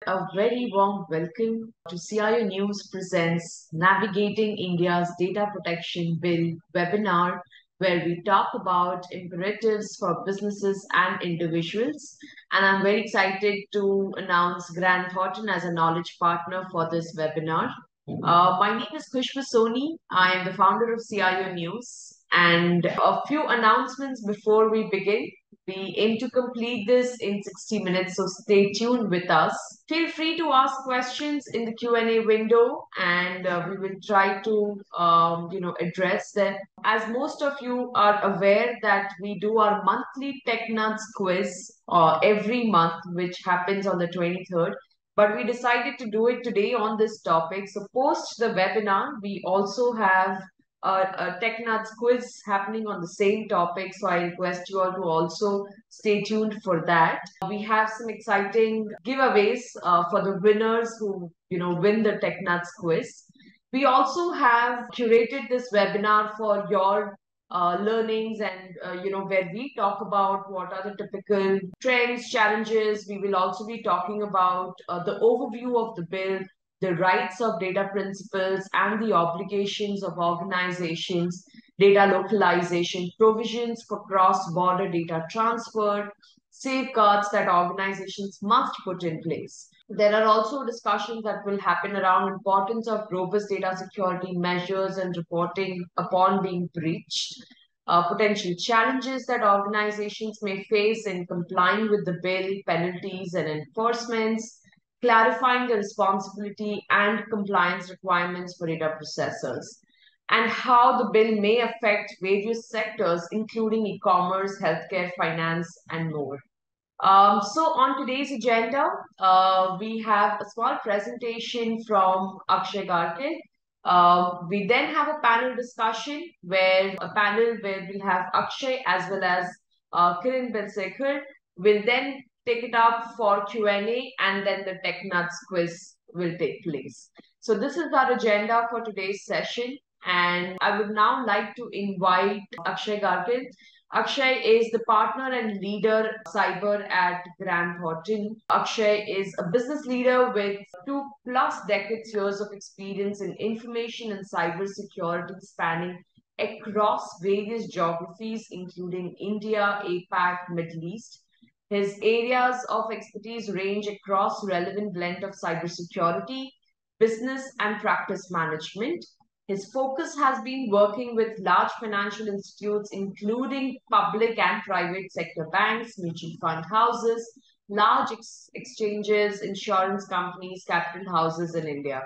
A very warm welcome to CIO News presents Navigating India's Data Protection Bill webinar, where we talk about imperatives for businesses and individuals. And I'm very excited to announce Grant Thornton as a knowledge partner for this webinar. My name is Khushbu Soni. I am the founder of CIO News. And a few announcements before we begin. We aim to complete this in 60 minutes, so stay tuned with us. Feel free to ask questions in the Q&A window, and we will try to, address them. As most of you are aware that we do our monthly Tech Nuts quiz every month, which happens on the 23rd. But we decided to do it today on this topic. So post the webinar, we also have a Tech Nuts quiz happening on the same topic. So I request you all to also stay tuned for that. We have some exciting giveaways for the winners who win the Tech Nuts quiz. We also have curated this webinar for your learnings and where we talk about what are the typical trends, challenges. We will also be talking about the overview of the bill, the rights of data principals and the obligations of organizations, data localization, provisions for cross-border data transfer, safeguards that organizations must put in place. There are also discussions that will happen around importance of robust data security measures and reporting upon being breached, potential challenges that organizations may face in complying with the bill, penalties and enforcements, clarifying the responsibility and compliance requirements for data processors, and how the bill may affect various sectors, including e-commerce, healthcare, finance, and more. So on today's agenda, we have a small presentation from Akshay Garkil. We then have a panel discussion where we'll have Akshay as well as Kiran Bensekhar. We'll then take it up for Q&A and then the Tech Nuts quiz will take place. So this is our agenda for today's session. And I would now like to invite Akshay Garkil. Akshay is the partner and leader cyber at Grant Thornton. Akshay is a business leader with 2+ decades years of experience in information and cyber security spanning across various geographies, including India, APAC, Middle East. His areas of expertise range across relevant blend of cybersecurity, business, and practice management. His focus has been working with large financial institutes, including public and private sector banks, mutual fund houses, large exchanges, insurance companies, capital houses in India.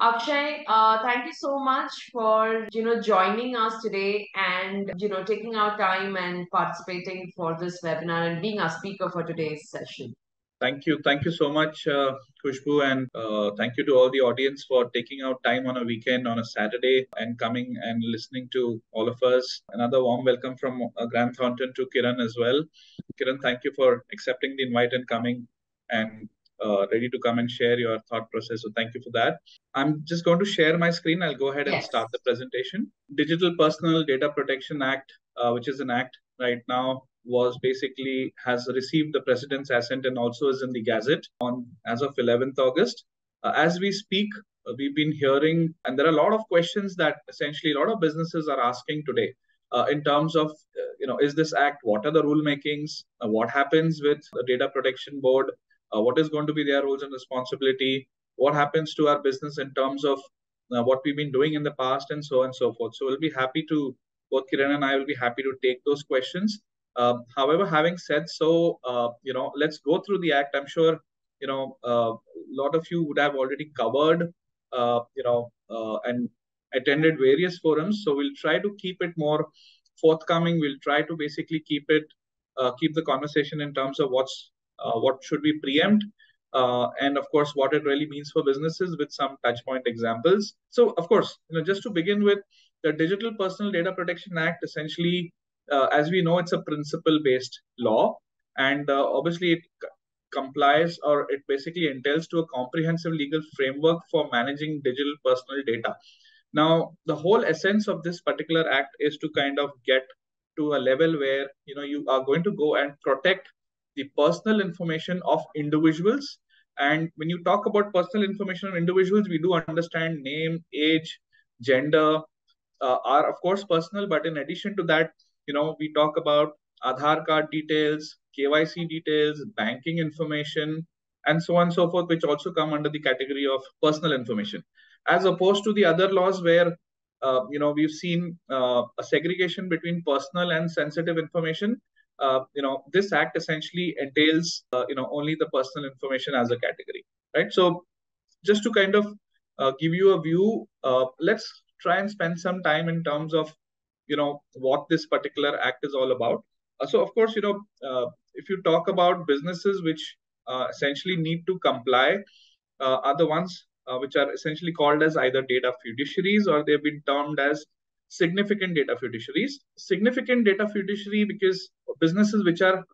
Akshay, thank you so much for joining us today and taking our time and participating for this webinar and being our speaker for today's session. Thank you. Thank you so much, Khushbu, and thank you to all the audience for taking out time on a weekend, on a Saturday, and coming and listening to all of us. Another warm welcome from Grant Thornton to Kiran as well. Kiran, thank you for accepting the invite and coming and ready to come and share your thought process. So thank you for that. I'm just going to share my screen. I'll go ahead and start the presentation. Digital Personal Data Protection Act, which is an act right now, has received the President's assent and also is in the Gazette as of 11th August. As we speak, we've been hearing, and there are a lot of questions that essentially a lot of businesses are asking today in terms of, is this act, what are the rulemakings, what happens with the Data Protection Board, what is going to be their roles and responsibility, what happens to our business in terms of what we've been doing in the past, and so on and so forth. So we'll be happy to, both Kiran and I will be happy to take those questions. However, having said so, let's go through the act. I'm sure, a lot of you would have already covered, and attended various forums. So we'll try to keep it more forthcoming. We'll try to basically keep the conversation in terms of what should we preempt, and of course, what it really means for businesses with some touch point examples. So, of course, just to begin with, the Digital Personal Data Protection Act essentially, as we know, it's a principle-based law, and obviously it complies, or it basically entails to a comprehensive legal framework for managing digital personal data. Now, the whole essence of this particular act is to kind of get to a level where you are going to go and protect the personal information of individuals And when you talk about personal information of individuals, we do understand name, age, gender are of course personal, but in addition to that, we talk about Aadhaar card details, KYC details, banking information, and so on and so forth, which also come under the category of personal information, as opposed to the other laws where we've seen a segregation between personal and sensitive information. This act essentially entails only the personal information as a category, right? So just to kind of give you a view, let's try and spend some time in terms of what this particular act is all about. So of course, if you talk about businesses which essentially need to comply, are the ones which are essentially called as either data fiduciaries, or they've been termed as significant data fiduciaries. Significant data fiduciary because businesses which are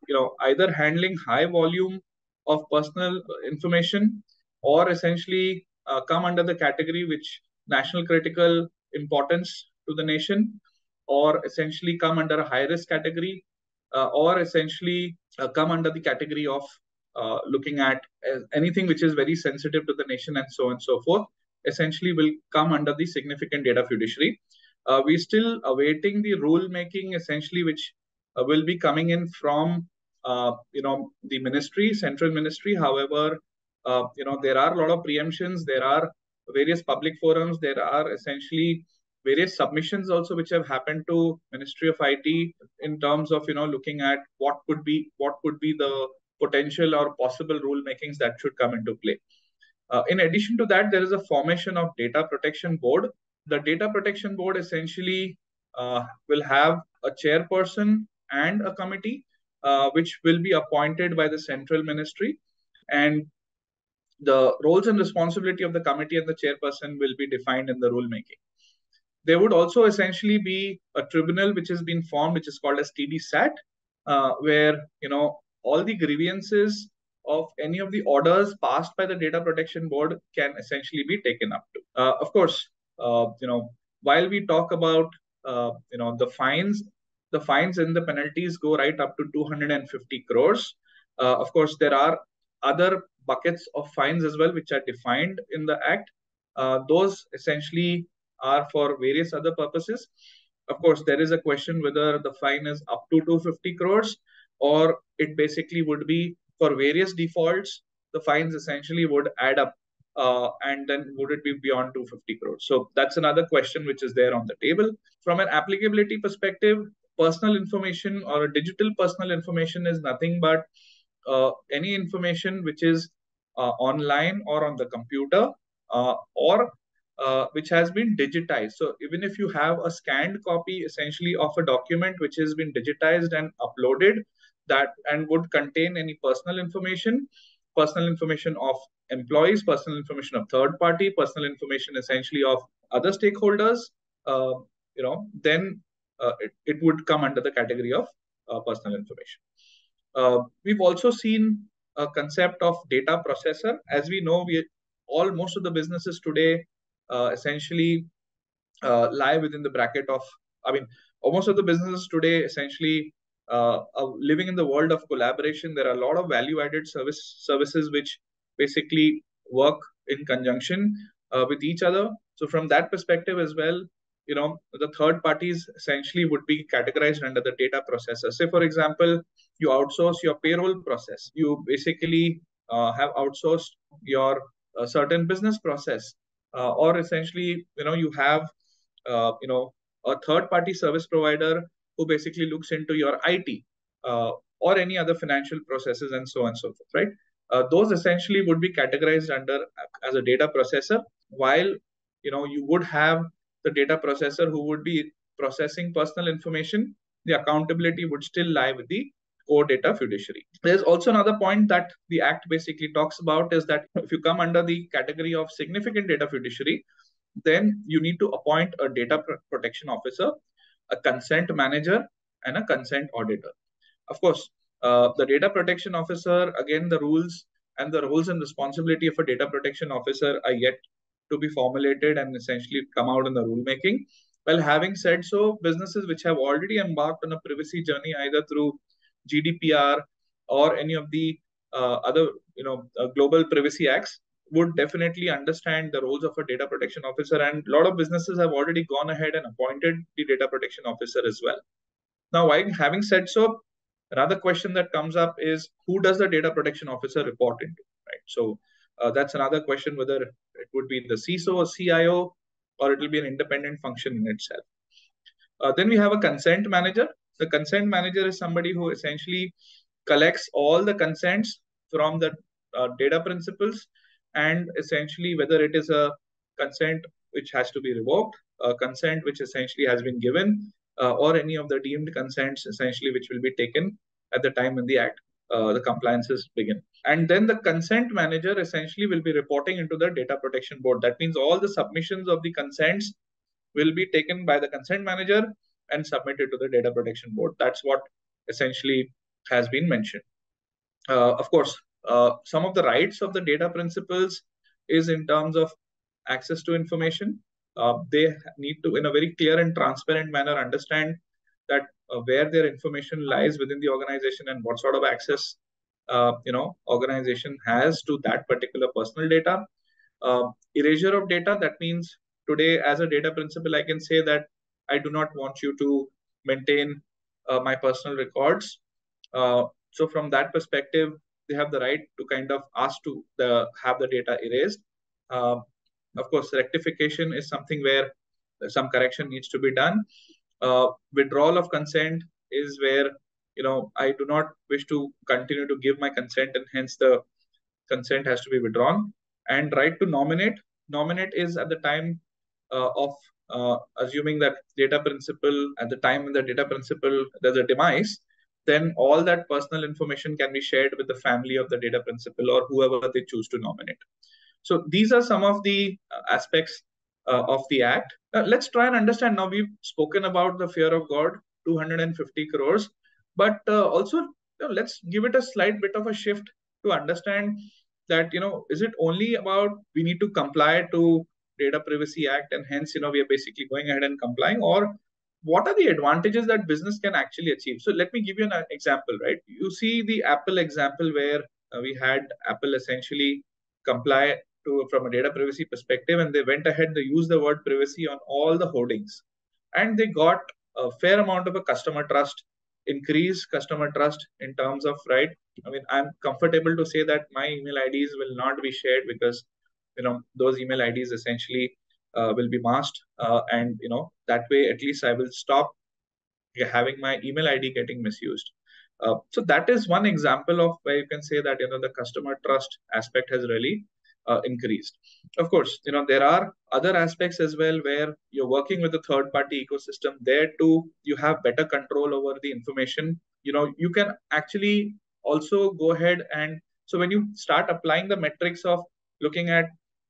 either handling high volume of personal information, or essentially come under the category which national critical importance to the nation, or essentially come under a high risk category, or essentially come under the category of looking at anything which is very sensitive to the nation, and so on and so forth, essentially will come under the significant data fiduciary. We're still awaiting the rule making, essentially, which will be coming in from the ministry, central ministry. However, there are a lot of preemptions. There are various public forums. There are essentially various submissions also which have happened to Ministry of IT in terms of looking at what could be the potential or possible rule makings that should come into play. In addition to that, there is a formation of Data Protection Board. The Data Protection Board essentially will have a chairperson and a committee, which will be appointed by the central ministry, and the roles and responsibility of the committee and the chairperson will be defined in the rulemaking. There would also essentially be a tribunal which has been formed, which is called as TDSAT, where all the grievances of any of the orders passed by the Data Protection Board can essentially be taken up to. Of course, while we talk about the fines and the penalties go right up to 250 crores. Of course, there are other buckets of fines as well, which are defined in the Act. Those essentially are for various other purposes. Of course, there is a question whether the fine is up to 250 crores, or it basically would be for various defaults, the fines essentially would add up, and then would it be beyond 250 crores? So that's another question which is there on the table. From an applicability perspective, personal information or a digital personal information is nothing but any information which is online or on the computer, or which has been digitized. So even if you have a scanned copy essentially of a document which has been digitized and uploaded, that and would contain any personal information of employees, personal information of third party, personal information essentially of other stakeholders, then it would come under the category of personal information. We've also seen a concept of data processor. As we know, most of the businesses today essentially lie within the bracket of, most of the businesses today essentially are living in the world of collaboration. There are a lot of value-added services which basically work in conjunction with each other. So from that perspective as well, the third parties essentially would be categorized under the data processor. Say, for example, you outsource your payroll process. You basically have outsourced your certain business process, or essentially, you have, a third-party service provider who basically looks into your IT or any other financial processes, and so on and so forth, right? Those essentially would be categorized under as a data processor, while you would have the data processor who would be processing personal information. The accountability would still lie with the core data fiduciary. There's also another point that the Act basically talks about, is that if you come under the category of significant data fiduciary, then you need to appoint a data protection officer, a consent manager, and a consent auditor. Of course, the data protection officer, again, the rules and the roles and responsibility of a data protection officer are yet to be formulated and essentially come out in the rulemaking. Well, having said so, businesses which have already embarked on a privacy journey, either through GDPR or any of the other global privacy acts, would definitely understand the roles of a data protection officer, and a lot of businesses have already gone ahead and appointed the data protection officer as well. Now, having said so, another question that comes up is, who does the data protection officer report into, right? So that's another question, whether it would be the CISO or CIO, or it will be an independent function in itself. Then we have a consent manager. The consent manager is somebody who essentially collects all the consents from the data principals, and essentially whether it is a consent which has to be revoked, a consent which essentially has been given, or any of the deemed consents essentially which will be taken at the time when the act, the compliances begin. And then the consent manager essentially will be reporting into the data protection board. That means all the submissions of the consents will be taken by the consent manager and submitted to the data protection board. That's what essentially has been mentioned. Of course, some of the rights of the data principals is in terms of access to information. They need to, in a very clear and transparent manner, understand that where their information lies within the organization and what sort of access organization has to that particular personal data. Erasure of data, that means today as a data principal, I can say that I do not want you to maintain my personal records. So from that perspective, they have the right to kind of ask to have the data erased. Of course, rectification is something where some correction needs to be done. Withdrawal of consent is where I do not wish to continue to give my consent, and hence the consent has to be withdrawn. And right to nominate is at the time of assuming that data principal, at the time when the data principal there's a demise, then all that personal information can be shared with the family of the data principal or whoever they choose to nominate. So these are some of the aspects of the act. Let's try and understand now. We've spoken about the fear of God, 250 crores, but also let's give it a slight bit of a shift to understand that is it only about we need to comply to Data Privacy Act and hence we are basically going ahead and complying, or what are the advantages that business can actually achieve? So let me give you an example, right? You see the Apple example where we had Apple essentially comply from a data privacy perspective, and they went ahead, they used the word privacy on all the hoardings, and they got a fair amount of a customer trust, increased customer trust in terms of, right? I mean, I'm comfortable to say that my email IDs will not be shared because those email IDs essentially will be masked, and that way at least I will stop having my email ID getting misused. So that is one example of where you can say that the customer trust aspect has really increased. Of course, there are other aspects as well where you're working with a third-party ecosystem. There too, you have better control over the information. You can actually also go ahead and so when you start applying the metrics of looking at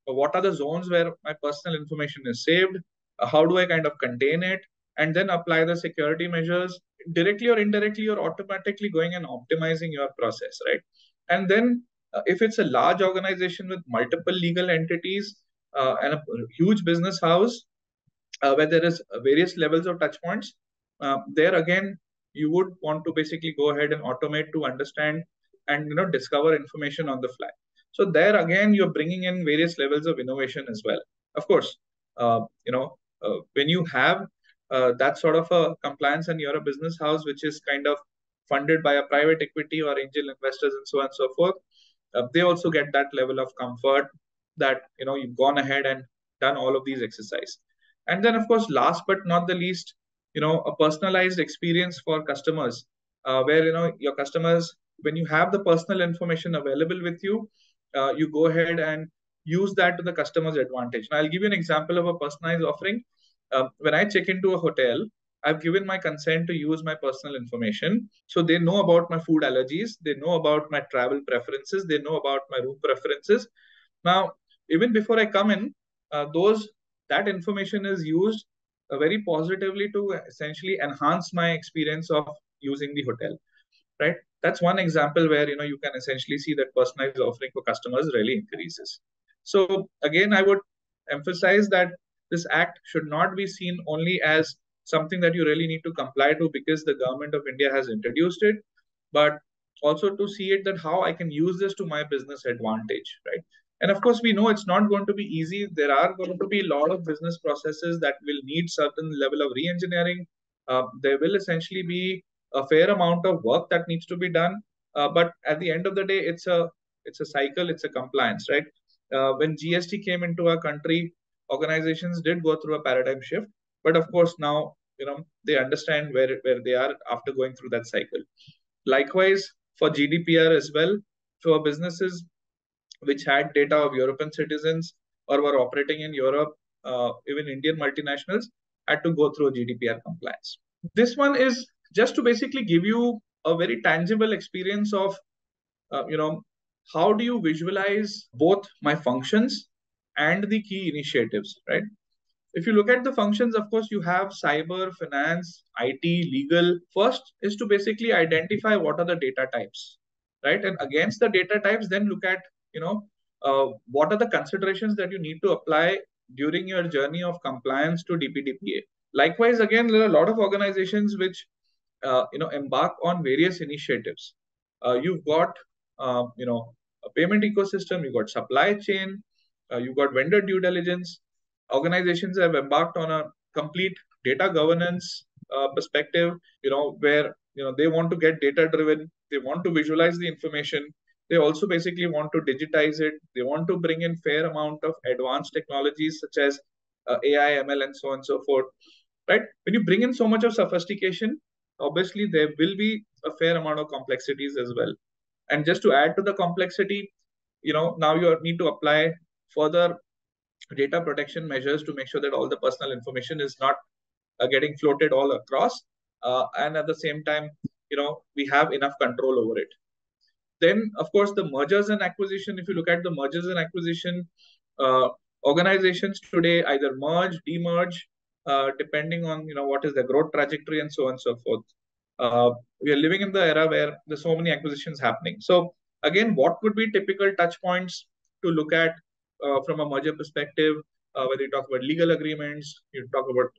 what are the zones where my personal information is saved, how do I kind of contain it, and then apply the security measures, directly or indirectly, you're automatically going and optimizing your process, right? And then if it's a large organization with multiple legal entities and a huge business house where there is various levels of touch points, there again, you would want to basically go ahead and automate to understand and discover information on the fly. So there again, you're bringing in various levels of innovation as well. Of course, when you have that sort of a compliance and you're a business house which is kind of funded by a private equity or angel investors and so on and so forth, they also get that level of comfort that you've gone ahead and done all of these exercises. And then of course, last but not the least, a personalized experience for customers, where your customers, when you have the personal information available with you, you go ahead and use that to the customer's advantage. Now I'll give you an example of a personalized offering. When I check into a hotel, I've given my consent to use my personal information. So they know about my food allergies, they know about my travel preferences, they know about my room preferences. Now, even before I come in, that information is used very positively to essentially enhance my experience of using the hotel, right? That's one example where you can essentially see that personalized offering for customers really increases. So again, I would emphasize that this act should not be seen only as something that you really need to comply to because the government of India has introduced it, but also to see it that how I can use this to my business advantage, right? And of course, we know it's not going to be easy. There are going to be a lot of business processes that will need certain level of re-engineering. There will essentially be a fair amount of work that needs to be done. But at the end of the day, it's a cycle, it's a compliance, right? When GST came into our country, organizations did go through a paradigm shift. But of course, now they understand where they are after going through that cycle. Likewise, for GDPR as well, for businesses which had data of European citizens or were operating in Europe, even Indian multinationals had to go through GDPR compliance. This one is just to basically give you a very tangible experience of, how do you visualize both my functions and the key initiatives, right? If you look at the functions, of course, you have cyber, finance, IT, legal. First is to basically identify what are the data types, right? And against the data types, then look at, what are the considerations that you need to apply during your journey of compliance to DPDPA. Likewise, again, there are a lot of organizations which, embark on various initiatives. You've got, a payment ecosystem, you've got supply chain, you've got vendor due diligence. Organizations have embarked on a complete data governance perspective, where they want to get data driven, they want to visualize the information, they also basically want to digitize it, they want to bring in fair amount of advanced technologies such as AI, ML, and so on and so forth, right? When you bring in so much of sophistication, obviously there will be a fair amount of complexities as well. And just to add to the complexity, now you need to apply further data protection measures to make sure that all the personal information is not getting floated all across, and at the same time, we have enough control over it. Then, of course, the mergers and acquisition. If you look at the mergers and acquisition, organizations today either merge, demerge, depending on what is the growth trajectory and so on and so forth. We are living in the era where there's so many acquisitions happening. So again, what would be typical touch points to look at from a merger perspective? Whether you talk about legal agreements, you talk about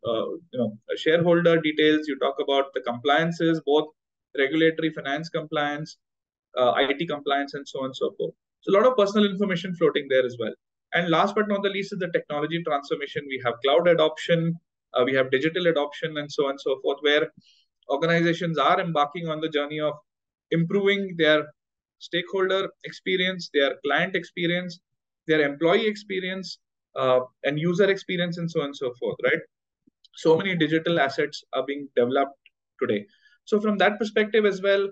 shareholder details, you talk about the compliances, both regulatory, finance compliance, IT compliance, and so on and so forth. So a lot of personal information floating there as well. And last but not the least is the technology transformation. We have cloud adoption, we have digital adoption, and so on and so forth, where organizations are embarking on the journey of improving their stakeholder experience, their client experience, their employee experience, and user experience, and so on and so forth, right? So many digital assets are being developed today. So from that perspective as well,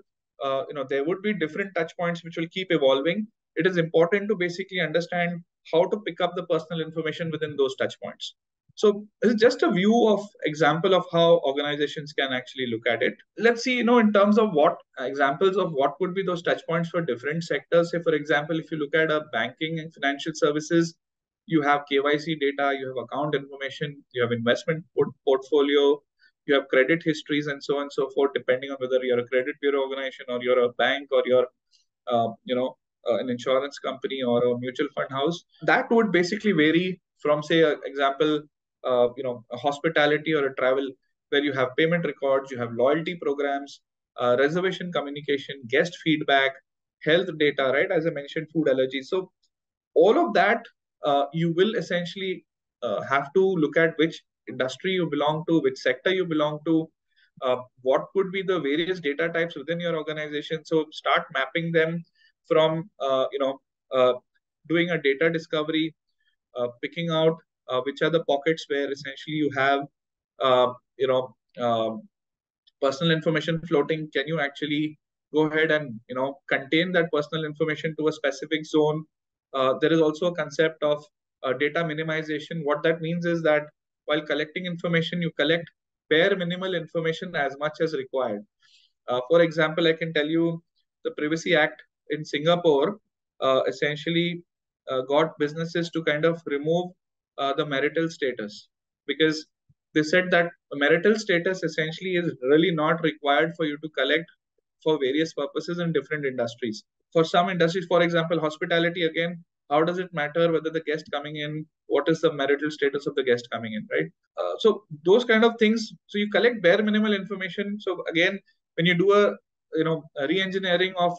there would be different touch points which will keep evolving. It is important to basically understand how to pick up the personal information within those touch points. So this is just a view of example of how organizations can actually look at it. Let's see, in terms of what examples of what would be those touch points for different sectors. Say, for example, if you look at a banking and financial services, you have KYC data, you have account information, you have investment portfolio, you have credit histories, and so on and so forth, depending on whether you're a credit bureau organization or you're a bank or you're, an insurance company or a mutual fund house. That would basically vary from, say, an example, a hospitality or a travel, where you have payment records, you have loyalty programs, reservation communication, guest feedback, health data, right? As I mentioned, food allergies. So all of that, you will essentially have to look at which industry you belong to, which sector you belong to, what could be the various data types within your organization. So start mapping them from, doing a data discovery, picking out which are the pockets where essentially you have, personal information floating. Can you actually go ahead and contain that personal information to a specific zone? There is also a concept of data minimization. What that means is that while collecting information, you collect bare minimal information as much as required. For example, I can tell you the Privacy Act in Singapore essentially got businesses to kind of remove the marital status, because they said that marital status essentially is really not required for you to collect for various purposes in different industries. For some industries, for example, hospitality, again, how does it matter whether the guest coming in, what is the marital status of the guest coming in, right? So those kind of things. So you collect bare minimal information. So again, when you do a re-engineering of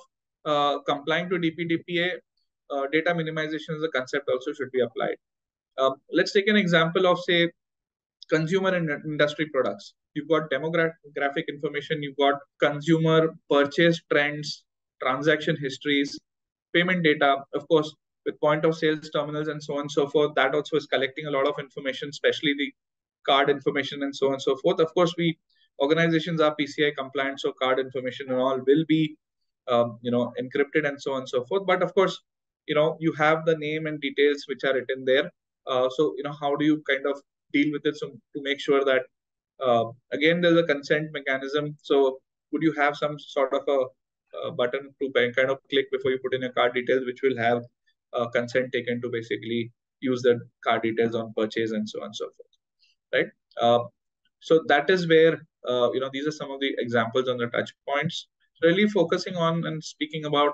complying to DPDPA, data minimization as a concept also should be applied. Let's take an example of, say, consumer and industry products. You've got demographic information, you've got consumer purchase trends, transaction histories, payment data, of course, with point of sales terminals and so on and so forth. That also is collecting a lot of information, especially the card information and so on and so forth. Of course, organizations are PCI compliant, so card information and all will be encrypted and so on and so forth. But of course, you have the name and details which are written there. So how do you kind of deal with it, so to make sure that again there's a consent mechanism? So would you have some sort of a button to kind of click before you put in your card details, which will have consent taken to basically use the card details on purchase and so on and so forth, right? So that is where these are some of the examples on the touch points, really focusing on and speaking about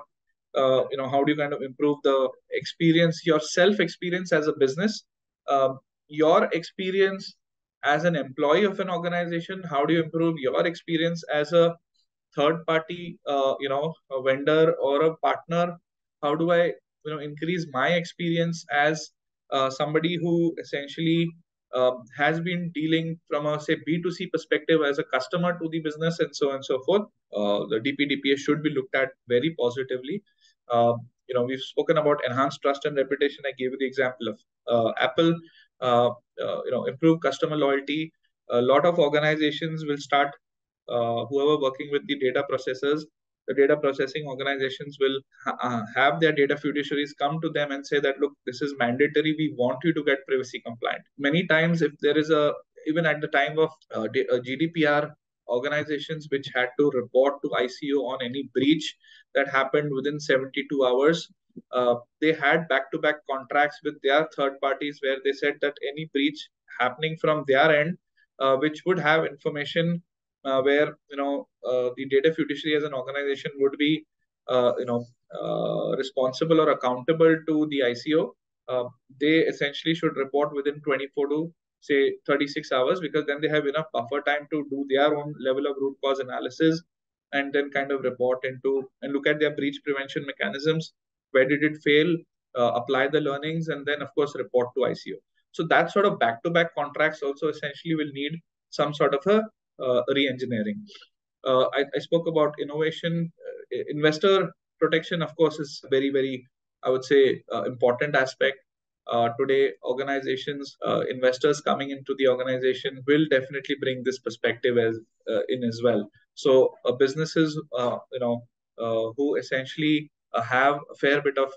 how do you kind of improve the experience, your self experience as a business, your experience as an employee of an organization. How do you improve your experience as a third party a vendor or a partner? How do I increase my experience as somebody who essentially has been dealing from a, say, B2C perspective as a customer to the business and so on and so forth? The DPDPA should be looked at very positively. We've spoken about enhanced trust and reputation. I gave you the example of Apple. Improve customer loyalty. A lot of organizations will start, whoever working with the data processors, the data processing organizations will have their data fiduciaries come to them and say that, look, this is mandatory. We want you to get privacy compliant. Many times, if there is even at the time of GDPR, organizations which had to report to ICO on any breach that happened within 72 hours, they had back-to-back contracts with their third parties where they said that any breach happening from their end, which would have information where the data fiduciary as an organization would be responsible or accountable to the ICO. They essentially should report within 24 to say 36 hours, because then they have enough buffer time to do their own level of root cause analysis and then kind of report into and look at their breach prevention mechanisms. Where did it fail? Apply the learnings and then, of course, report to ICO. So that sort of back-to-back contracts also essentially will need some sort of a re-engineering. I spoke about innovation. Investor protection, of course, is very, very, I would say, important aspect. Today, organizations, investors coming into the organization will definitely bring this perspective as well. So businesses, who essentially have a fair bit of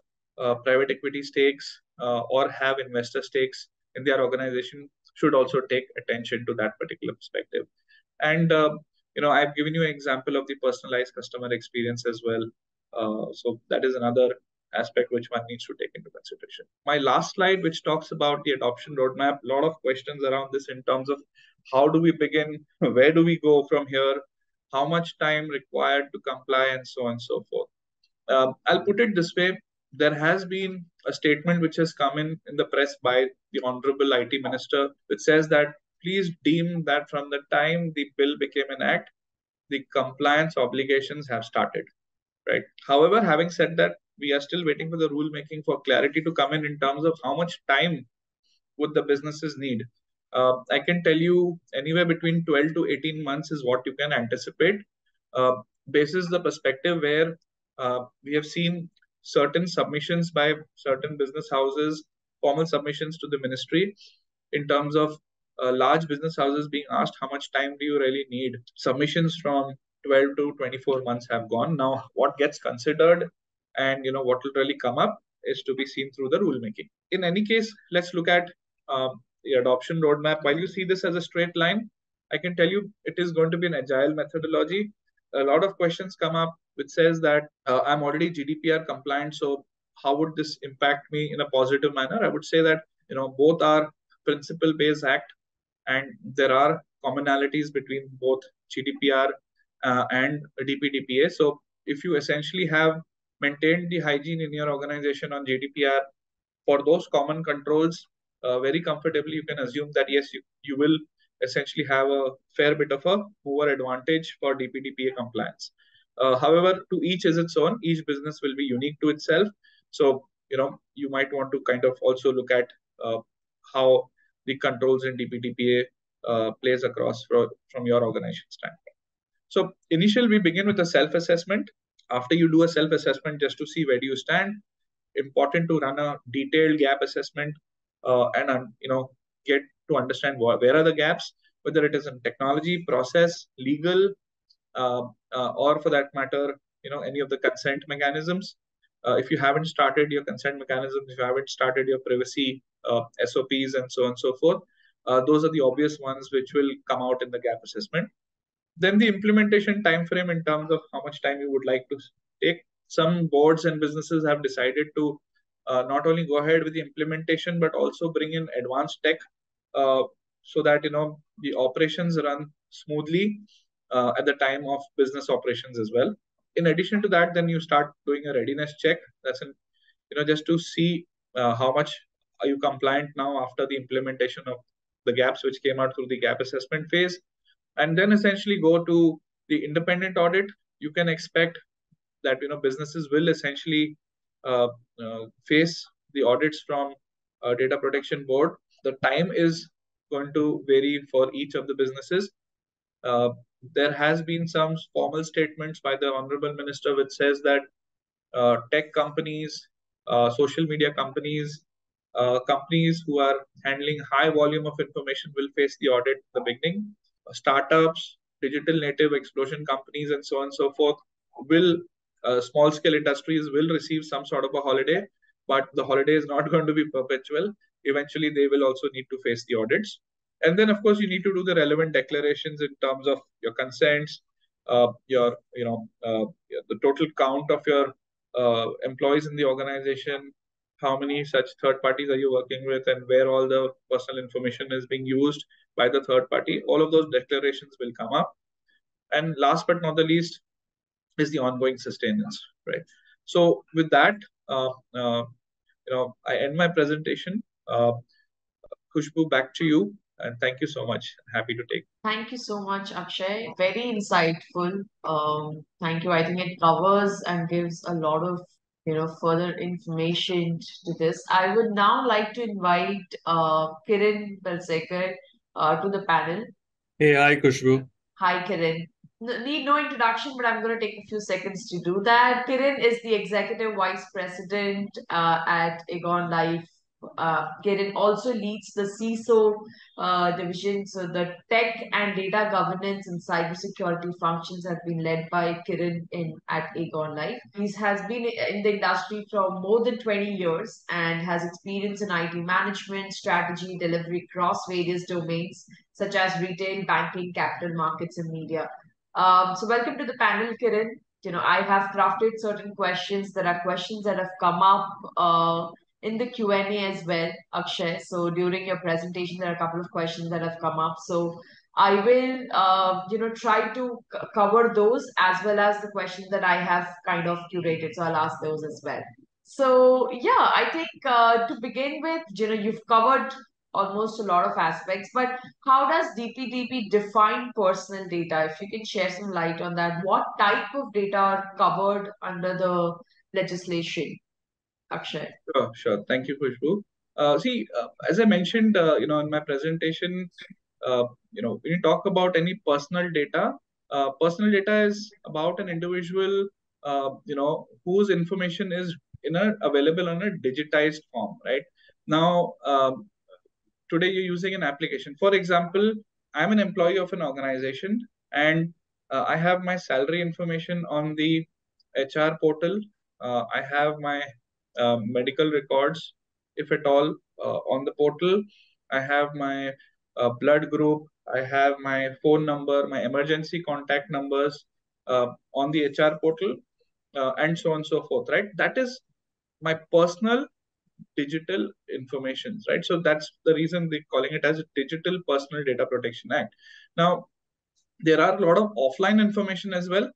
private equity stakes or have investor stakes in their organization should also take attention to that particular perspective. And I've given you an example of the personalized customer experience as well. So that is another aspect which one needs to take into consideration. My last slide, which talks about the adoption roadmap, a lot of questions around this in terms of how do we begin, where do we go from here, how much time required to comply, and so on and so forth. I'll put it this way. There has been a statement which has come in the press by the Honorable IT Minister, which says that please deem that from the time the bill became an act, the compliance obligations have started, right? However, having said that, we are still waiting for the rulemaking for clarity to come in terms of how much time would the businesses need. I can tell you anywhere between 12 to 18 months is what you can anticipate. Basis the perspective where we have seen certain submissions by certain business houses, formal submissions to the ministry in terms of large business houses being asked how much time do you really need. Submissions from 12 to 24 months have gone. Now, what gets considered and what will really come up is to be seen through the rulemaking. In any case, let's look at the adoption roadmap. While you see this as a straight line, I can tell you it is going to be an agile methodology. A lot of questions come up which says that I'm already GDPR compliant, so how would this impact me in a positive manner? I would say that both are principle-based act, and there are commonalities between both GDPR and DPDPA. So if you essentially have maintained the hygiene in your organization on GDPR for those common controls very comfortably, you can assume that yes, you will essentially have a fair bit of a mover advantage for DPDPA compliance. However, to each is its own. Each business will be unique to itself. So, you might want to kind of also look at how the controls in DPDPA plays across from your organization standpoint. So initially, we begin with a self-assessment. After you do a self-assessment, just to see where do you stand, important to run a detailed gap assessment and get to understand where are the gaps, whether it is in technology, process, legal, or for that matter, any of the consent mechanisms. If you haven't started your consent mechanisms, if you haven't started your privacy SOPs and so on and so forth, those are the obvious ones which will come out in the gap assessment. Then the implementation time frame in terms of how much time you would like to take. Some boards and businesses have decided to not only go ahead with the implementation but also bring in advanced tech so that the operations run smoothly at the time of business operations as well. In addition to that, then you start doing a readiness check. That's just to see how much are you compliant now after the implementation of the gaps which came out through the gap assessment phase, and then essentially go to the independent audit. You can expect that businesses will essentially face the audits from data protection board. The time is going to vary for each of the businesses. There has been some formal statements by the honorable minister which says that tech companies, social media companies, companies who are handling high volume of information will face the audit in the beginning. Startups, digital native explosion companies, and so on and so forth will small scale industries will receive some sort of a holiday, but the holiday is not going to be perpetual. Eventually, they will also need to face the audits. And then, of course, you need to do the relevant declarations in terms of your consents, your the total count of your employees in the organization, how many such third parties are you working with, and where all the personal information is being used by the third party. All of those declarations will come up. And last but not the least is the ongoing sustenance, right? So with that, I end my presentation. Khushbu, back to you. And thank you so much. Happy to take. Thank you so much, Akshay. Very insightful. Thank you. I think it covers and gives a lot of further information to this. I would now like to invite Kiran Balsekar to the panel. Hey, hi, Khushbu. Hi, Kiran. Need no introduction, but I'm going to take a few seconds to do that. Kiran is the Executive Vice President at Aegon Life. Kiran also leads the CISO division. So the tech and data governance and cybersecurity functions have been led by Kiran at Aegon Life. He has been in the industry for more than 20 years and has experience in IT management, strategy, delivery across various domains such as retail, banking, capital markets, and media. So welcome to the panel, Kiran. I have crafted certain questions. There are questions that have come up in the Q&A as well, Akshay. So during your presentation, there are a couple of questions that have come up. So I will, try to cover those as well as the questions that I have kind of curated. So I'll ask those as well. So yeah, I think to begin with, you've covered almost a lot of aspects, but how does DPDP define personal data? If you can share some light on that, what type of data are covered under the legislation, Akshay? Sure. Thank you, Khushbu. As I mentioned, in my presentation, when you talk about any personal data is about an individual, whose information is available on a digitized form, right? Now, today you're using an application. For example, I'm an employee of an organization and I have my salary information on the HR portal. I have my medical records, if at all, on the portal. I have my blood group. I have my phone number, my emergency contact numbers on the HR portal, and so on and so forth, right? That is my personal digital information, right? So that's the reason they're calling it as a Digital Personal Data Protection Act. Now, there are a lot of offline information as well,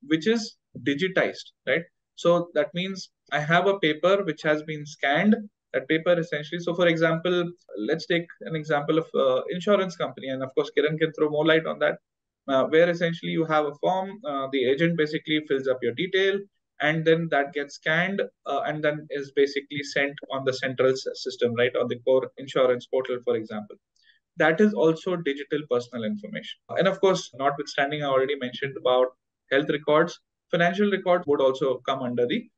which is digitized, right? So that means I have a paper which has been scanned. That paper essentially, so for example, let's take an example of insurance company, and of course Kiran can throw more light on that. where essentially you have a form, the agent basically fills up your detail, and then that gets scanned and then is basically sent on the central system, right, on the core insurance portal, for example. That is also digital personal information. And of course, notwithstanding, I already mentioned about health records, financial records would also come under the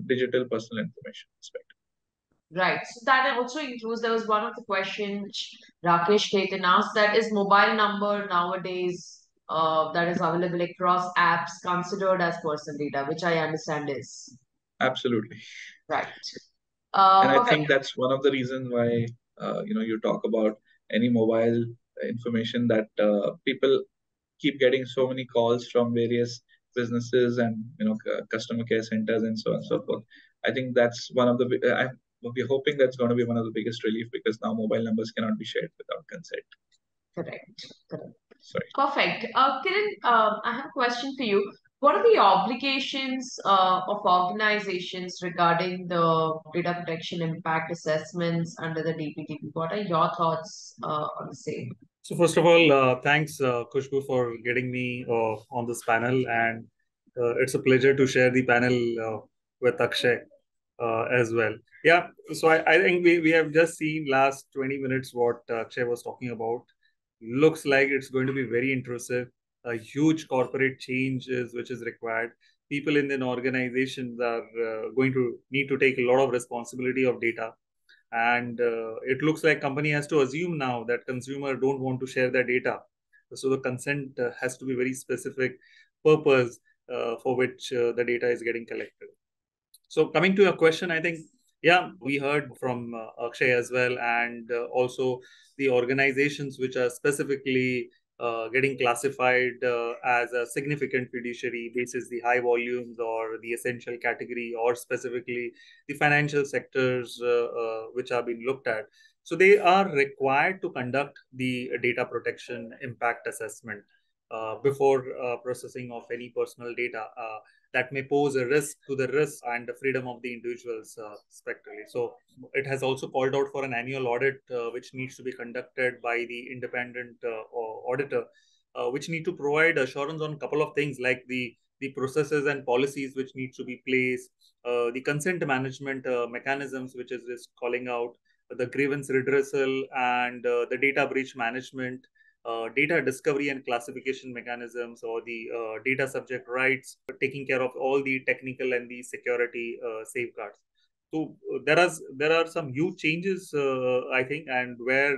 digital personal information aspect. Right. So that also includes, there was one of the questions Rakesh Ketan asked, that is mobile number nowadays that is available across apps considered as personal data, which I understand is. Absolutely. Right. And I Perfect. think that's one of the reasons why, you talk about any mobile information that people keep getting so many calls from various businesses and customer care centers and so on and so forth. I think that's one of the we're hoping that's going to be one of the biggest relief, because now mobile numbers cannot be shared without consent. Correct. Correct. Sorry. Perfect. Kiran, I have a question for you. What are the obligations of organizations regarding the data protection impact assessments under the DPDP? What are your thoughts on the same? So first of all, thanks, Khushbu, for getting me on this panel, and it's a pleasure to share the panel with Akshay as well. Yeah, so I think we have just seen last 20 minutes what Akshay was talking about. Looks like it's going to be very intrusive. A huge corporate change which is required. People in the organizations are going to need to take a lot of responsibility of data. And it looks like company has to assume now that consumer don't want to share their data. So the consent has to be very specific purpose for which the data is getting collected. So coming to your question, I think, yeah, we heard from Akshay as well, and also the organizations which are specifically getting classified as a significant fiduciary basis the high volumes or the essential category, or specifically the financial sectors which are being looked at. So they are required to conduct the data protection impact assessment before processing of any personal data that may pose a risk to the risk and the freedom of the individuals respectively. So it has also called out for an annual audit which needs to be conducted by the independent auditor, which need to provide assurance on a couple of things like the processes and policies which need to be placed, the consent management mechanisms, which is just calling out the grievance redressal and the data breach management, data discovery and classification mechanisms, or the data subject rights, taking care of all the technical and the security safeguards. So there are some huge changes, I think, and where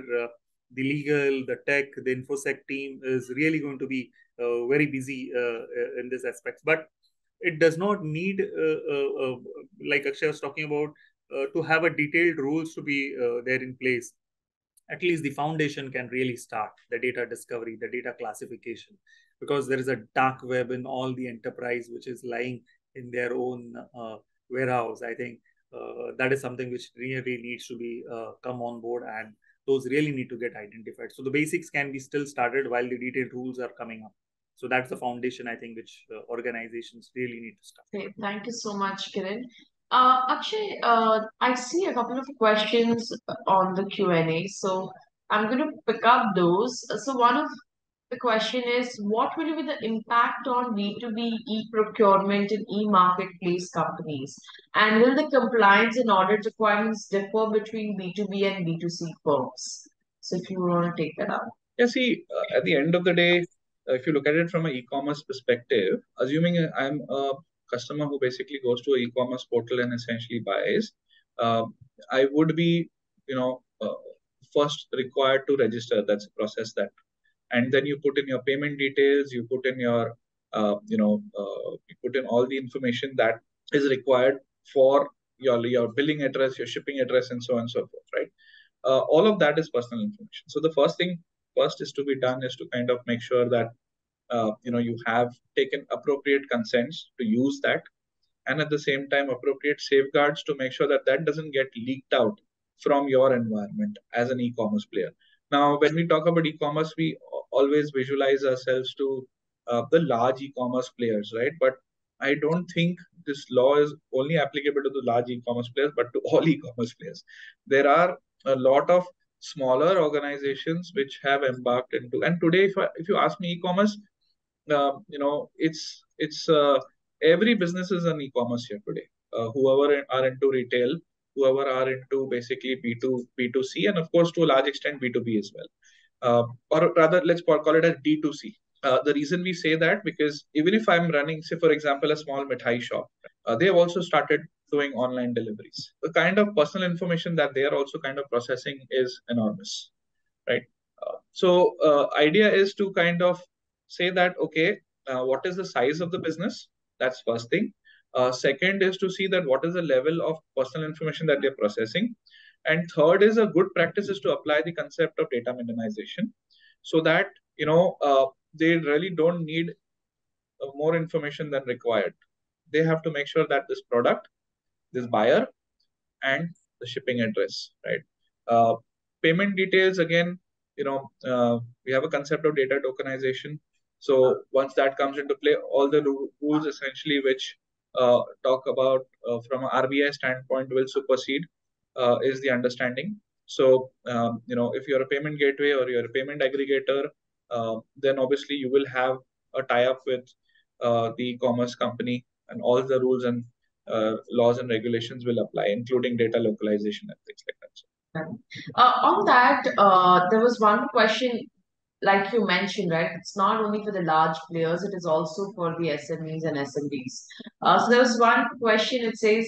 the legal, the tech, the infosec team is really going to be very busy in this aspect. But it does not need, like Akshay was talking about, to have a detailed rules to be there in place. At least the foundation can really start the data discovery, the data classification, because there is a dark web in all the enterprise which is lying in their own warehouse. I think that is something which really needs to be come on board, and those really need to get identified. So the basics can be still started while the detailed rules are coming up. So that's the foundation, I think, which organizations really need to start. Okay, thank you so much, Kiran. Akshay, I see a couple of questions on the Q&A, so I'm going to pick up those. So one of the question is, what will be the impact on B2B e-procurement and e-marketplace companies? And will the compliance and audit requirements differ between B2B and B2C firms? So if you want to take that up. Yeah, see, at the end of the day, if you look at it from an e-commerce perspective, assuming I'm a customer who basically goes to an e-commerce portal and essentially buys, I would be, first required to register. That's a process that, and then you put in your payment details, you put in your, you put in all the information that is required for your billing address, your shipping address, and so on and so forth, right? All of that is personal information. So the first is to be done is to kind of make sure that you have taken appropriate consents to use that, and at the same time appropriate safeguards to make sure that that doesn't get leaked out from your environment as an e-commerce player. Now, when we talk about e-commerce, we always visualize ourselves to the large e-commerce players, right? But I don't think this law is only applicable to the large e-commerce players, but to all e-commerce players. There are a lot of smaller organizations which have embarked into. And today, if you ask me, e-commerce, it's every business is an e-commerce here today. Whoever are into retail, whoever are into basically B2C, and of course to a large extent B2B as well. Or rather, let's call it as D2C. The reason we say that, because even if I'm running, say for example, a small mithai shop, they have also started doing online deliveries. The kind of personal information that they are also kind of processing is enormous, right? Idea is to kind of say that, okay, what is the size of the business? That's first thing. Second is to see that what is the level of personal information that they're processing. And third is a good practice is to apply the concept of data minimization, so that, they really don't need more information than required. They have to make sure that this product, this buyer, and the shipping address, right? Payment details, again, we have a concept of data tokenization. So once that comes into play, all the rules essentially which talk about from an RBI standpoint will supersede, is the understanding. So, if you're a payment gateway or you're a payment aggregator, then obviously you will have a tie-up with the e-commerce company, and all the rules and laws and regulations will apply, including data localization and things like that. On that, there was one question, like you mentioned, right? It's not only for the large players, it is also for the SMEs and SMBs. So there was one question, it says,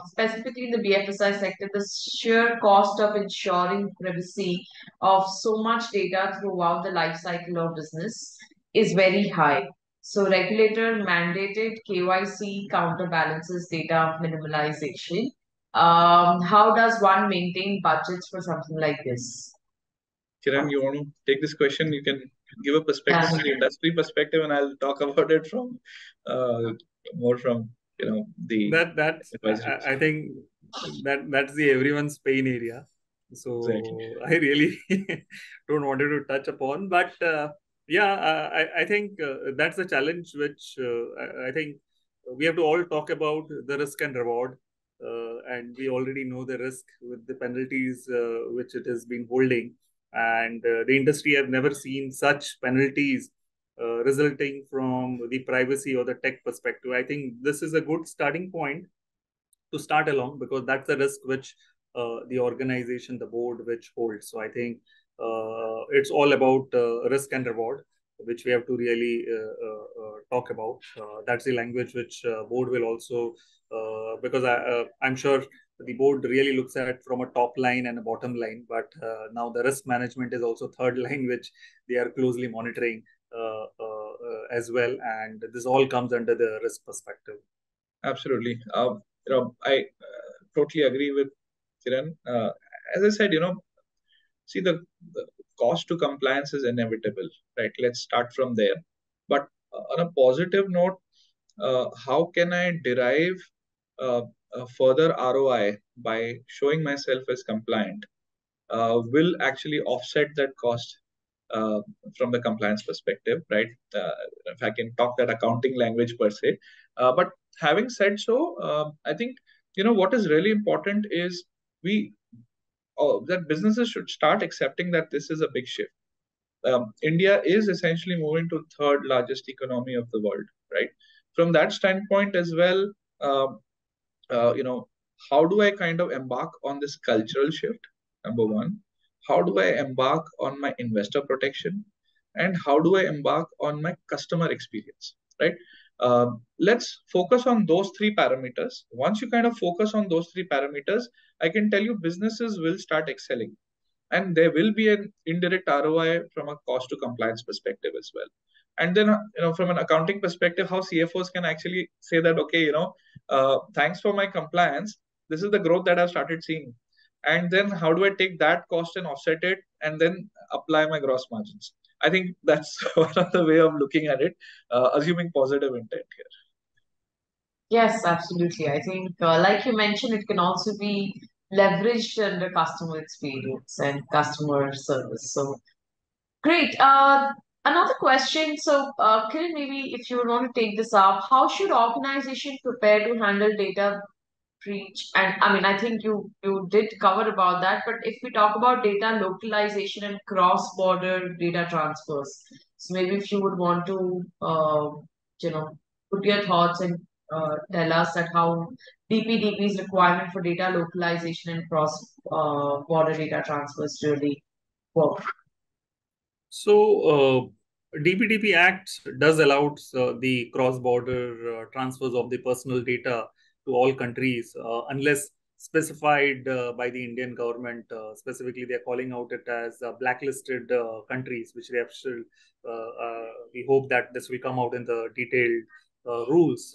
specifically in the BFSI sector, the sheer cost of ensuring privacy of so much data throughout the life cycle of business is very high. So regulator mandated KYC counterbalances data minimalization. How does one maintain budgets for something like this? Kiran, you want to take this question? You can give a perspective from the industry perspective, and I'll talk about it from more from the that's I think that's the everyone's pain area. So exactly. I really don't want to touch upon, but I think that's a challenge which I think we have to all talk about the risk and reward, and we already know the risk with the penalties which it has been holding, and the industry have never seen such penalties resulting from the privacy or the tech perspective. I think this is a good starting point to start along, because that's the risk which the organization, the board, which holds. So I think it's all about risk and reward, which we have to really talk about. That's the language which board will also, because I'm sure the board really looks at from a top line and a bottom line, but now the risk management is also third line, which they are closely monitoring as well, and this all comes under the risk perspective. Absolutely. I totally agree with Kiran. As I said, see, the cost to compliance is inevitable, right? Let's start from there. But on a positive note, how can I derive a further ROI by showing myself as compliant will actually offset that cost from the compliance perspective, right? If I can talk that accounting language per se. But having said so, I think, what is really important is that businesses should start accepting that this is a big shift. India is essentially moving to third largest economy of the world, right? From that standpoint as well, how do I kind of embark on this cultural shift? Number one, how do I embark on my investor protection? And how do I embark on my customer experience, right? Let's focus on those three parameters. Once you kind of focus on those three parameters, I can tell you businesses will start excelling. And there will be an indirect ROI from a cost to compliance perspective as well. And then, from an accounting perspective, how CFOs can actually say that, okay, thanks for my compliance, this is the growth that I've started seeing. And then how do I take that cost and offset it and then apply my gross margins? I think that's one of the way of looking at it, assuming positive intent here. Yes, absolutely. I think, like you mentioned, it can also be leveraged under customer experience and customer service. So great. Another question. So, Kiran, maybe if you want to take this up, how should organizations prepare to handle data breach, and I mean, I think you did cover about that, but if we talk about data localization and cross-border data transfers, so maybe if you would want to, you know, put your thoughts and tell us that how DPDP's requirement for data localization and cross-border data transfers really work. So, DPDP Act does allow the cross-border transfers of the personal data to all countries, unless specified by the Indian government. Specifically, they are calling out it as blacklisted countries, which they have still. We hope that this will come out in the detailed rules,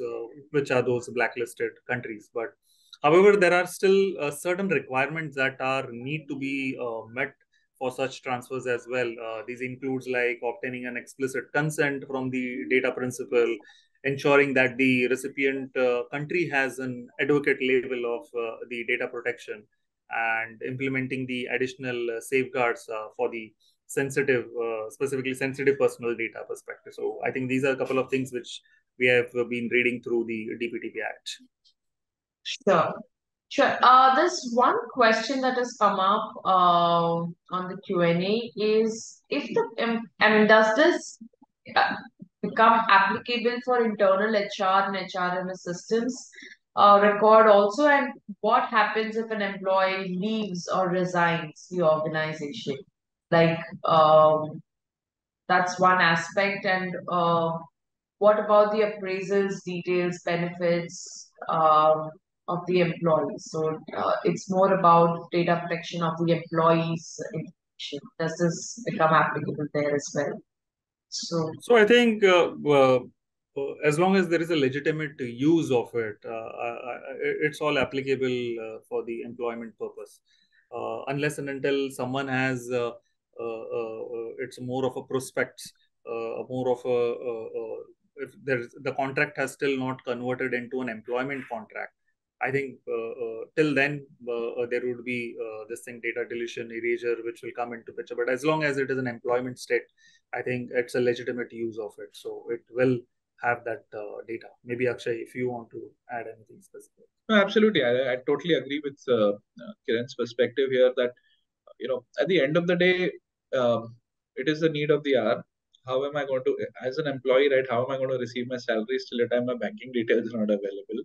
which are those blacklisted countries. But however, there are still certain requirements that are need to be met for such transfers as well. These includes like obtaining an explicit consent from the data principal, ensuring that the recipient country has an adequate level of the data protection, and implementing the additional safeguards for the sensitive, specifically sensitive personal data perspective. So I think these are a couple of things which we have been reading through the DPDP Act. Sure. Sure. There's one question that has come up on the Q&A is if the, I mean, does this become applicable for internal HR and HRMS systems record also? And what happens if an employee leaves or resigns the organization? Like, that's one aspect. And what about the appraisals, details, benefits of the employees? So it's more about data protection of the employees' information. Does this become applicable there as well? So I think as long as there is a legitimate use of it, it's all applicable for the employment purpose. Unless and until someone has, it's more of a prospects, more of a if there's the contract has still not converted into an employment contract. I think till then there would be this thing data deletion erasure which will come into picture. But as long as it is an employment state, I think it's a legitimate use of it. So it will have that data. Maybe Akshay, if you want to add anything specific. No, absolutely. I totally agree with Kiran's perspective here that, at the end of the day, it is the need of the hour. How am I going to, as an employee, right, how am I going to receive my salary till the time my banking details are not available?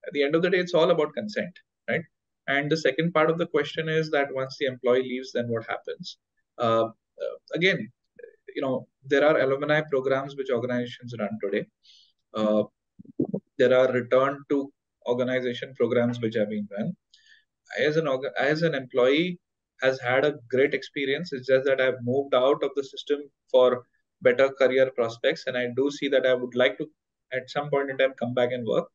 At the end of the day, it's all about consent, right? And the second part of the question is that once the employee leaves, then what happens? Again, there are alumni programs which organizations run today. There are return to organization programs which are being run. As an employee has had a great experience. It's just that I've moved out of the system for better career prospects, and I do see that I would like to at some point in time come back and work.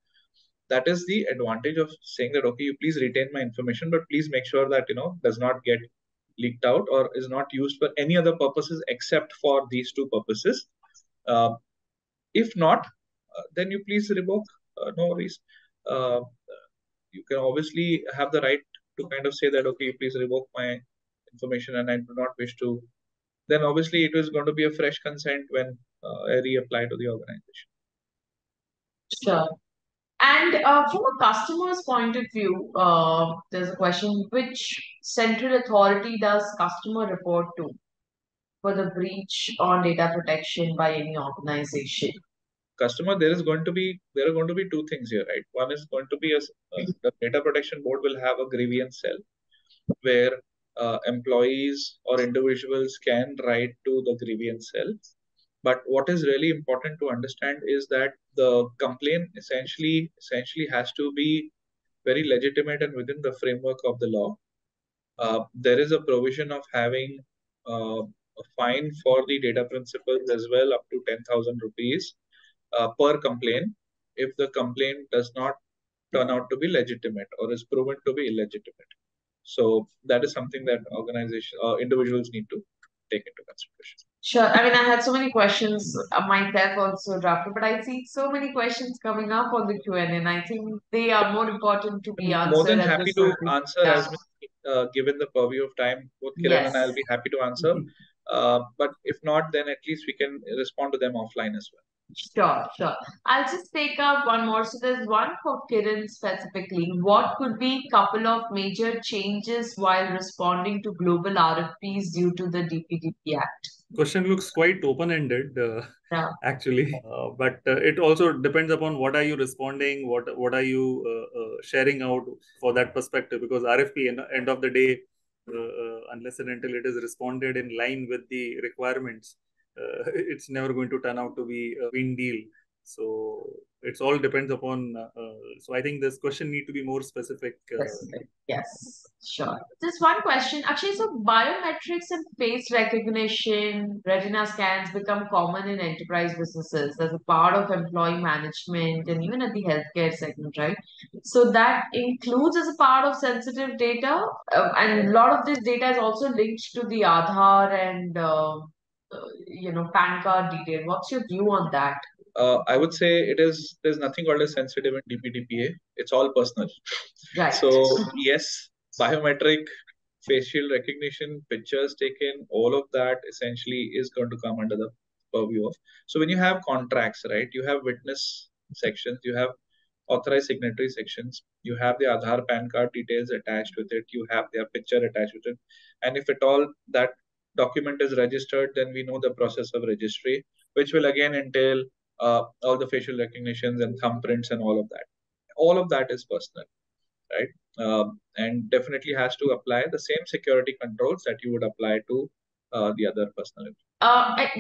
That is the advantage of saying that, okay, you please retain my information, but please make sure that does not get leaked out or is not used for any other purposes except for these two purposes. If not, then you please revoke. No worries. You can obviously have the right to kind of say that, okay, please revoke my information and I do not wish to. Then obviously it is going to be a fresh consent when I reapply to the organization. Sure. And from a customer's point of view, there's a question, which central authority does customer report to for the breach on data protection by any organization? Customer, there are going to be two things here, right? One is going to be the data protection board will have a grievance cell where employees or individuals can write to the grievance cell. But what is really important to understand is that the complaint essentially has to be very legitimate and within the framework of the law. There is a provision of having a fine for the data principals as well, up to 10,000 rupees per complaint if the complaint does not turn out to be legitimate or is proven to be illegitimate. So that is something that individuals need to take into consideration. Sure. I mean, I had so many questions myself also drafted, but I see so many questions coming up on the Q&A, and I think they are more important to be answered. More than happy to answer as given the purview of time. Both Kiran and I will be happy to answer. But if not, then at least we can respond to them offline as well. Sure, sure. I'll just take up one more. So there's one for Kiran specifically. What could be couple of major changes while responding to global RFPs due to the DPDP Act? Question looks quite open-ended, Yeah. actually, but it also depends upon what are you responding, what are you sharing out for that perspective. Because RFP, end of the day, unless and until it is responded in line with the requirements, it's never going to turn out to be a win deal. So it's all depends upon. So I think this question need to be more specific. Specific. Yes, sure. Just one question. Actually, so biometrics and face recognition, retina scans become common in enterprise businesses as a part of employee management and even at the healthcare segment, right? So that includes as a part of sensitive data, and a lot of this data is also linked to the Aadhaar and PAN card detail. What's your view on that? I would say there's nothing called as sensitive in DPDPA. It's all personal. Right. So yes, biometric, facial recognition, pictures taken, all of that essentially is going to come under the purview of. So when you have contracts, right, you have witness sections, you have authorized signatory sections, you have the Aadhaar PAN card details attached with it, you have their picture attached with it, and if at all that document is registered, then we know the process of registry, which will again entail all the facial recognitions and thumbprints and all of that. All of that is personal, right? And definitely has to apply the same security controls that you would apply to the other personal.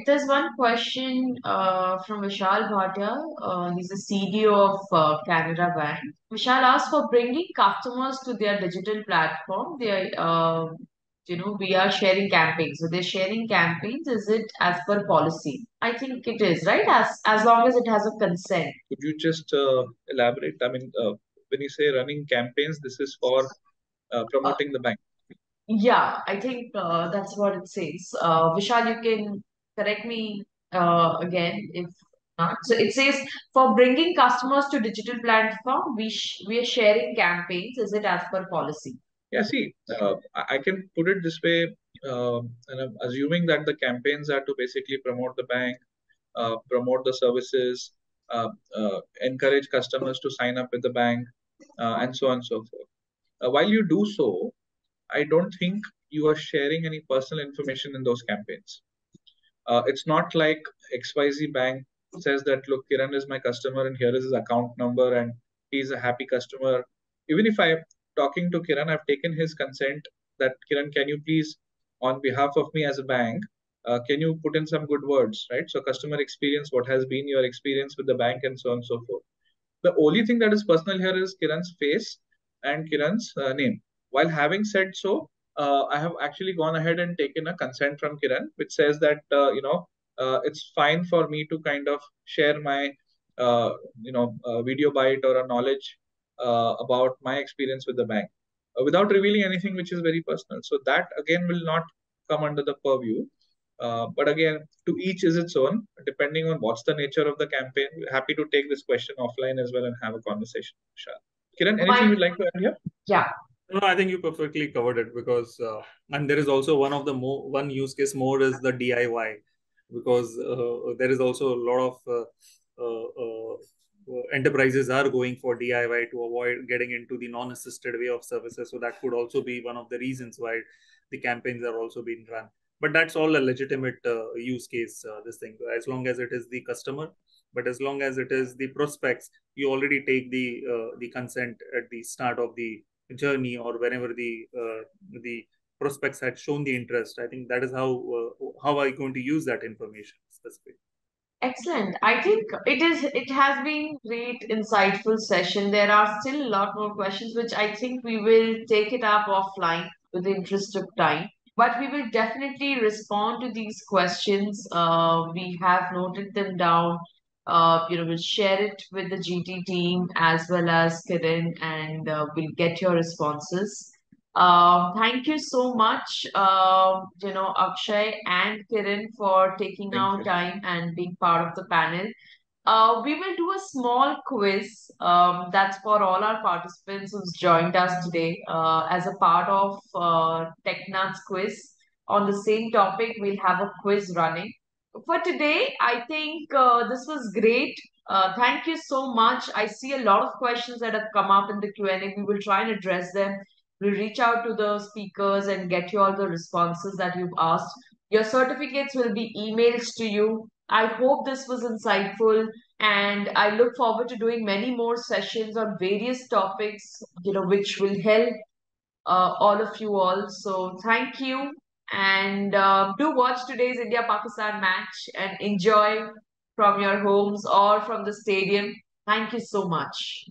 There's one question from Vishal Bhatia. He's the CDO of Canada Bank. Vishal asked for bringing customers to their digital platform. We are sharing campaigns. So they're sharing campaigns. Is it as per policy? I think it is, right? As long as it has a consent. Could you just elaborate? I mean, when you say running campaigns, this is for promoting the bank. Yeah, I think that's what it says. Vishal, you can correct me again if not. So it says for bringing customers to digital platform, we are sharing campaigns. Is it as per policy? Yeah, see, I can put it this way, and I'm assuming that the campaigns are to basically promote the bank, promote the services, encourage customers to sign up with the bank, and so on and so forth. While you do so, I don't think you are sharing any personal information in those campaigns. It's not like XYZ Bank says that, look, Kiran is my customer and here is his account number and he's a happy customer. Even if I'm talking to Kiran, I've taken his consent that, Kiran, can you please, on behalf of me as a bank, can you put in some good words, right? So customer experience, what has been your experience with the bank and so on and so forth. The only thing that is personal here is Kiran's face and Kiran's name. While having said so, I have actually gone ahead and taken a consent from Kiran, which says that it's fine for me to kind of share my video bite or a knowledge about my experience with the bank without revealing anything which is very personal. So that again will not come under the purview. But again, to each is its own, depending on what's the nature of the campaign. We're happy to take this question offline as well and have a conversation. Kiran, anything you'd like to add here? Yeah. No, I think you perfectly covered it because, and there is also one use case more is the DIY, because there is also a lot of enterprises are going for DIY to avoid getting into the non-assisted way of services. So that could also be one of the reasons why the campaigns are also being run. But that's all a legitimate use case, this thing, as long as it is the customer. But as long as it is the prospects, you already take the consent at the start of the journey or whenever the prospects had shown the interest. I think that is how are you going to use that information specifically. Excellent. I think it has been great, insightful session. There are still a lot more questions, which I think we will take it up offline with the interest of time. But we will definitely respond to these questions. We have noted them down. We'll share it with the GT team as well as Kiran, and we'll get your responses. Thank you so much, Akshay and Kiran for taking out time and being part of the panel. We will do a small quiz that's for all our participants who's joined us today as a part of TechNuts quiz. On the same topic, we'll have a quiz running. for today, I think this was great. Thank you so much. I see a lot of questions that have come up in the Q&A. We will try and address them. We'll reach out to the speakers and get you all the responses that you've asked. Your certificates will be emails to you. I hope this was insightful, and I look forward to doing many more sessions on various topics, which will help all of you all. So thank you. And do watch today's India Pakistan match and enjoy from your homes or from the stadium. Thank you so much.